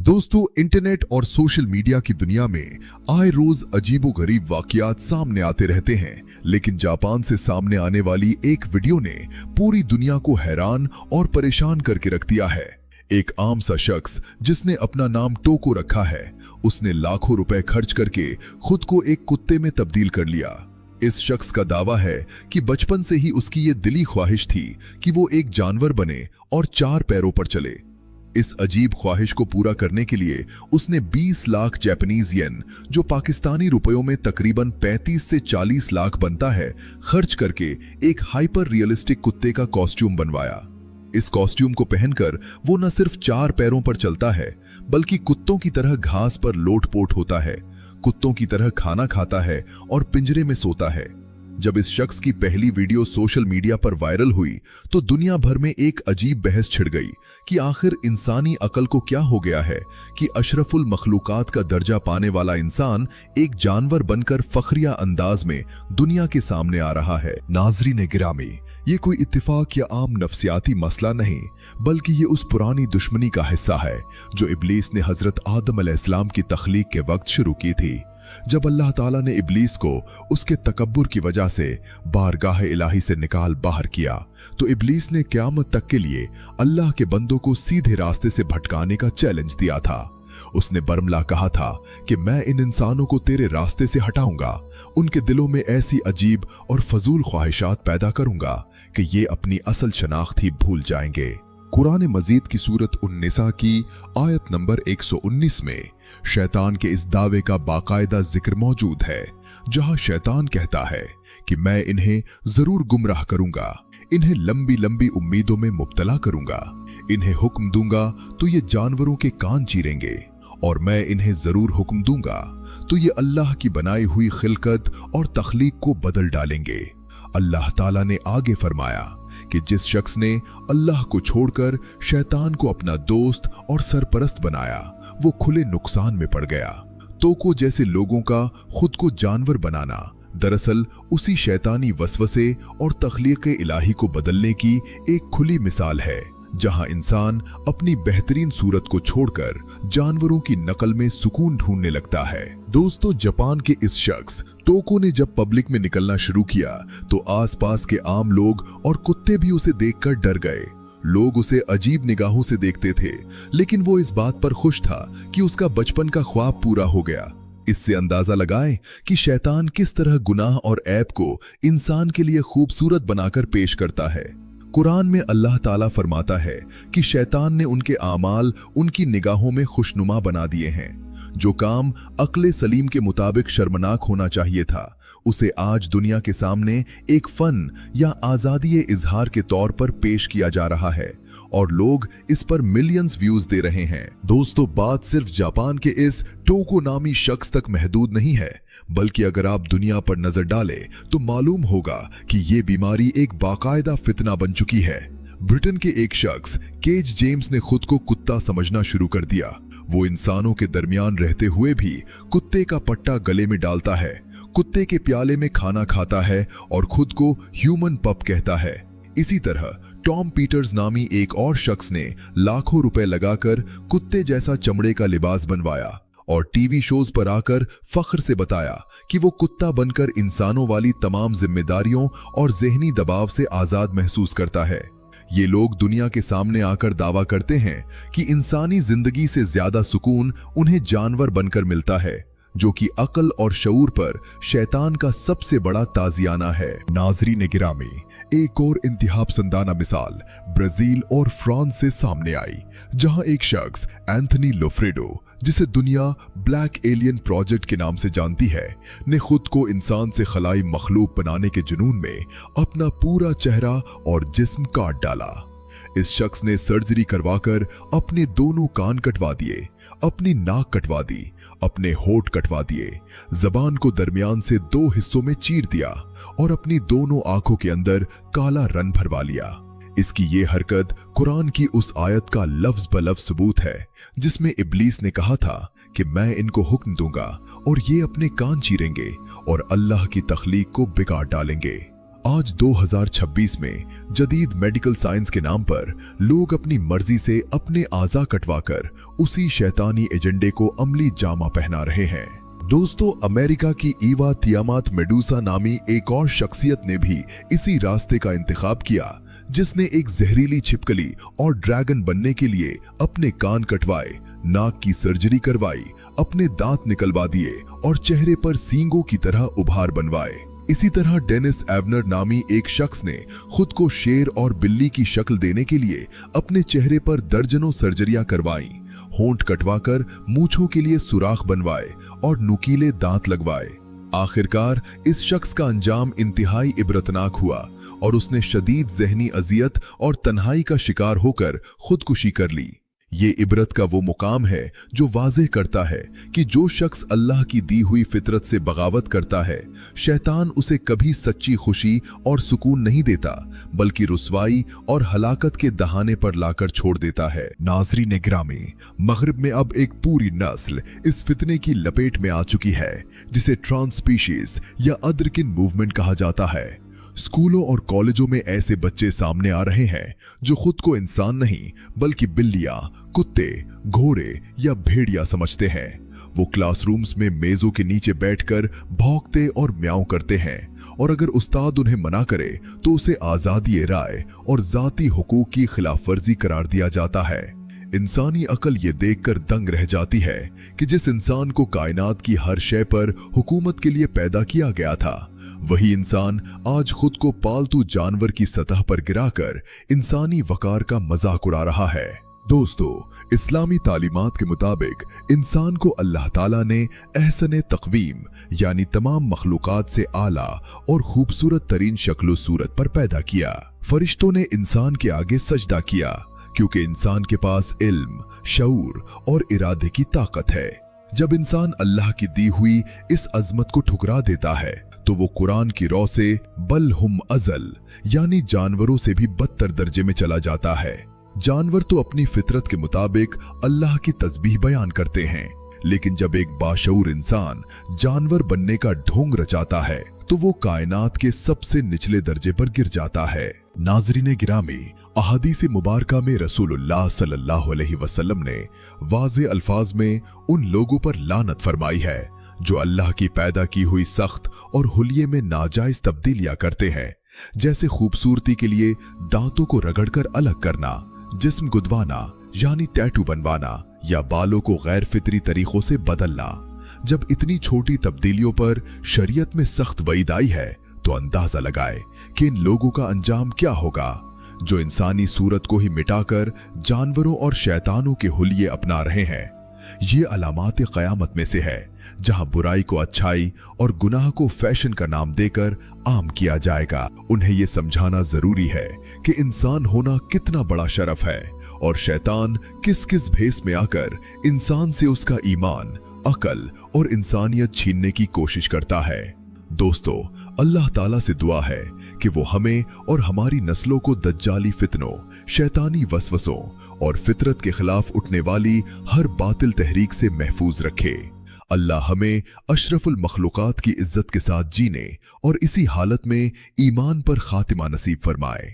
दोस्तों, इंटरनेट और social media की दुनिया में आए रोज अजीबोगरीब वाकयात सामने आते रहते हैं, लेकिन जापान से सामने आने वाली एक वीडियो ने पूरी दुनिया को हैरान और परेशान करके रख दिया है। एक आम सा शख्स जिसने अपना नाम टोको रखा है, उसने लाखों रुपए खर्च करके खुद को एक कुत्ते में तब्दील कर लिया। इस शख्स का दावा है कि बचपन से ही उसकी ये दिली ख्वाहिश थी कि वो एक जानवर बने और 4 पैरों पर चले। इस अजीब ख्वाहिश को पूरा करने के लिए उसने 20 लाख जापानीज येन, जो पाकिस्तानी रुपयों में तकरीबन 35 से 40 लाख बनता है, खर्च करके एक हाइपर रियलिस्टिक कुत्ते का कॉस्ट्यूम बनवाया। इस कॉस्ट्यूम को पहनकर वो न सिर्फ 4 पैरों पर चलता है, बल्कि कुत्तों की तरह घास पर लोटपोट होता है, कुत्तों की तरह खाना खाता है और पिंजरे में सोता है। जब इस शख्स की पहली वीडियो सोशल मीडिया पर वायरल हुई तो दुनिया भर में एक अजीब बहस छिड़ गई कि आखिर इंसानी अकल को क्या हो गया है कि अशरफुल मखलूकात का दर्जा पाने वाला इंसान एक जानवर बनकर फखरिया अंदाज में दुनिया के सामने आ रहा है। नाज़रीन गिरामी, ये कोई इत्तेफाक या आम नफ्सियाती मसला नहीं, बल्कि ये उस पुरानी दुश्मनी का हिस्सा है जो इब्लीस ने हजरत आदम अलैहिस्सलाम की तख्लीक के वक्त शुरू की थी। जब अल्लाह ताला ने इब्लीस को उसके तकब्बुर की वजह से बारगाह इलाही से निकाल बाहर किया, तो इब्लीस ने क़यामत तक के लिए अल्लाह के बंदों को सीधे रास्ते से भटकाने का चैलेंज दिया था। उसने बरमला कहा था कि मैं इन इंसानों को तेरे रास्ते से हटाऊंगा, उनके दिलों में ऐसी अजीब और फजूल ख्वाहिशात पैदा करूंगा कि ये अपनी असल शनाख्त ही भूल जाएंगे। कुरान मजीद की सूरत उन्निसा की आयत नंबर 119 में शैतान के इस दावे का बाकायदा जिक्र मौजूद है, जहां शैतान कहता है कि मैं इन्हें जरूर गुमराह करूंगा, इन्हें लंबी लंबी उम्मीदों में मुब्तला करूंगा, इन्हें हुक्म दूंगा तो ये जानवरों के कान चीरेंगे, और मैं इन्हें जरूर हुक्म दूंगा तो ये अल्लाह की बनाई हुई खिलकत और तख्लीक को बदल डालेंगे। अल्लाह ताला ने आगे फरमाया कि जिस शख्स ने अल्लाह को छोड़कर शैतान को अपना दोस्त और सरपरस्त बनाया, वो खुले नुकसान में पड़ गया। तोको जैसे लोगों का खुद को जानवर बनाना दरअसल उसी शैतानी वसवसे और तख्लीक इलाही को बदलने की एक खुली मिसाल है, जहां इंसान अपनी बेहतरीन सूरत को छोड़कर जानवरों की नकल में सुकून ढूंढने लगता है। दोस्तों, जापान के इस शख्स टोको ने जब पब्लिक में निकलना शुरू किया तो आसपास के आम लोग और कुत्ते भी उसे देखकर डर गए। लोग उसे अजीब निगाहों से देखते थे, लेकिन वो इस बात पर खुश था कि उसका बचपन का ख्वाब पूरा हो गया। इससे अंदाजा लगाएं कि शैतान किस तरह गुनाह और ऐब को इंसान के लिए खूबसूरत बनाकर पेश करता है। कुरान में अल्लाह ताला फरमाता है कि शैतान ने उनके आमाल उनकी निगाहों में खुशनुमा बना दिए हैं। जो काम अक्ले सलीम के मुताबिक शर्मनाक होना चाहिए था, उसे आज दुनिया के सामने एक फन या आजादी इजहार के तौर पर पेश किया जा रहा है और लोग इस पर मिलियंस व्यूज दे रहे हैं। दोस्तों, बात सिर्फ जापान के इस टोको नामी शख्स तक महदूद नहीं है, बल्कि अगर आप दुनिया पर नजर डालें तो मालूम होगा कि ये बीमारी एक बाकायदा फितना बन चुकी है। ब्रिटेन के एक शख्स केज जेम्स ने खुद को कुत्ता समझना शुरू कर दिया। वो इंसानों के दरमियान रहते हुए भी कुत्ते का पट्टा गले में डालता है, कुत्ते के प्याले में खाना खाता है और खुद को ह्यूमन पप कहता है। इसी तरह टॉम पीटर्स नामी एक और शख्स ने लाखों रुपए लगाकर कुत्ते जैसा चमड़े का लिबास बनवाया और टीवी शोज पर आकर फख्र से बताया कि वो कुत्ता बनकर इंसानों वाली तमाम जिम्मेदारियों और जहनी दबाव से आजाद महसूस करता है। ये लोग दुनिया के सामने आकर दावा करते हैं कि इंसानी जिंदगी से ज्यादा सुकून उन्हें जानवर बनकर मिलता है, जो कि अकल और शऊर पर शैतान का सबसे बड़ा ताजियाना है। नाज़रीन गिरामी, एक और इंतहा पसंदाना मिसाल ब्राजील और फ्रांस से सामने आई, जहां एक शख्स एंथनी लोफ्रेडो, जिसे दुनिया ब्लैक एलियन प्रोजेक्ट के नाम से जानती है, ने खुद को इंसान से खलाई मखलूक बनाने के जुनून में अपना पूरा चेहरा और जिस्म काट डाला। इस शख्स ने सर्जरी करवाकर अपने दोनों कान कटवा दिए, अपनी नाक कटवा दी, अपने होठ कटवा दिए, जबान को दरमियान से 2 हिस्सों में चीर दिया और अपनी दोनों आंखों के अंदर काला रन भरवा लिया। इसकी ये हरकत कुरान की उस आयत का लफ्ज ब लफ्ज सबूत है जिसमें इब्लीस ने कहा था कि मैं इनको हुक्म दूंगा और ये अपने कान चीरेंगे और अल्लाह की तख्लीक को बिगाड़ डालेंगे। आज 2026 में जदीद मेडिकल साइंस के नाम पर लोग अपनी मर्जी से अपने आज़ा कटवाकर उसी शैतानी एजेंडे को अमली जामा पहना रहे हैं। दोस्तों, अमेरिका की ईवा तियामात मेडूसा नामी एक और शख्सियत ने भी इसी रास्ते का इंतखाब किया, जिसने एक जहरीली छिपकली और ड्रैगन बनने के लिए अपने कान कटवाए, नाक की सर्जरी करवाई, अपने दांत निकलवा दिए और चेहरे पर सींगों की तरह उभार बनवाए। इसी तरह डेनिस एवनर नामी एक शख्स ने खुद को शेर और बिल्ली की शक्ल देने के लिए अपने चेहरे पर दर्जनों सर्जरियां करवाई, होंठ कटवाकर मूंछों के लिए सुराख बनवाए और नुकीले दांत लगवाए। आखिरकार इस शख्स का अंजाम इंतहाई इबरतनाक हुआ और उसने शदीद ज़हनी अजियत और तन्हाई का शिकार होकर खुदकुशी कर ली। ये इबरत का वो मुकाम है जो वाज़ेह करता है कि जो शख्स अल्लाह की दी हुई फितरत से बगावत करता है, शैतान उसे कभी सच्ची खुशी और सुकून नहीं देता, बल्कि रुसवाई और हलाकत के दहाने पर लाकर छोड़ देता है। नाज़रीन गिरामी, मगरिब में अब एक पूरी नस्ल इस फितने की लपेट में आ चुकी है, जिसे ट्रांसस्पीशीज या अदरकिन मूवमेंट कहा जाता है। स्कूलों और कॉलेजों में ऐसे बच्चे सामने आ रहे हैं जो खुद को इंसान नहीं बल्कि बिल्लियां, कुत्ते, घोड़े या भेड़िया समझते हैं। वो क्लासरूम्स में मेजों के नीचे बैठकर भौंकते और म्याऊं करते हैं, और अगर उस्ताद उन्हें मना करे तो उसे आज़ादी राय और जाती हुकूक की खिलाफ वर्जी करार दिया जाता है। इंसानी अकल ये देखकर दंग रह जाती है कि जिस इंसान को कायनात की हर शय पर हुकूमत के लिए पैदा किया गया था, वही इंसान आज खुद को पालतू जानवर की सतह पर गिराकर इंसानी वकार का मजाक उड़ा रहा है। दोस्तों, इस्लामी तालीमात के मुताबिक इंसान को अल्लाह ताला ने एहसन तक़वीम यानी तमाम मखलूकात से आला और खूबसूरत तरीन शक्ल सूरत पर पैदा किया। फरिश्तों ने इंसान के आगे सजदा किया क्योंकि इंसान के पास इल्म, शऊर और इरादे की ताकत है। जब इंसान अल्लाह की दी हुई इस अजमत को ठुकरा देता है तो वो कुरान की रौ से बल हुम अजल यानी जानवरों से भी बदतर दर्जे में चला जाता है। जानवर तो अपनी फितरत के मुताबिक अल्लाह की तस्बीह बयान करते हैं, लेकिन जब एक बाशऊर इंसान जानवर बनने का ढोंग रचाता है तो वो कायनात के सबसे निचले दर्जे पर गिर जाता है। नाज़रीन गिरामी, अहादीस मुबारका में रसूलुल्लाह सल्लल्लाहु अलैहि वसल्लम ने वाज़े अल्फाज में उन लोगों पर लानत फरमाई है जो अल्लाह की पैदा की हुई सख्त और हुलिये में नाजायज तब्दीलियां करते हैं, जैसे खूबसूरती के लिए दांतों को रगड़कर अलग करना, जिस्म गुदवाना यानी टैटू बनवाना या बालों को गैर फितरी तरीकों से बदलना। जब इतनी छोटी तब्दीलियों पर शरीयत में सख्त वईद आई है तो अंदाजा लगाए कि इन लोगों का अंजाम क्या होगा, जो इंसानी सूरत को ही मिटाकर जानवरों और शैतानों के हुलिये अपना रहे हैं। ये अलामात क़यामत में से है, जहां बुराई को अच्छाई और गुनाह को फैशन का नाम देकर आम किया जाएगा। उन्हें यह समझाना जरूरी है कि इंसान होना कितना बड़ा शरफ है और शैतान किस किस भेस में आकर इंसान से उसका ईमान, अकल और इंसानियत छीनने की कोशिश करता है। दोस्तों, अल्लाह ताला से दुआ है कि वो हमें और हमारी नस्लों को दज्जाली फितनों, शैतानी वसवसों और फितरत के खिलाफ उठने वाली हर बातिल तहरीक से महफूज रखे। अल्लाह हमें अशरफुल मखलूकात की इज्जत के साथ जीने और इसी हालत में ईमान पर खातिमा नसीब फरमाए।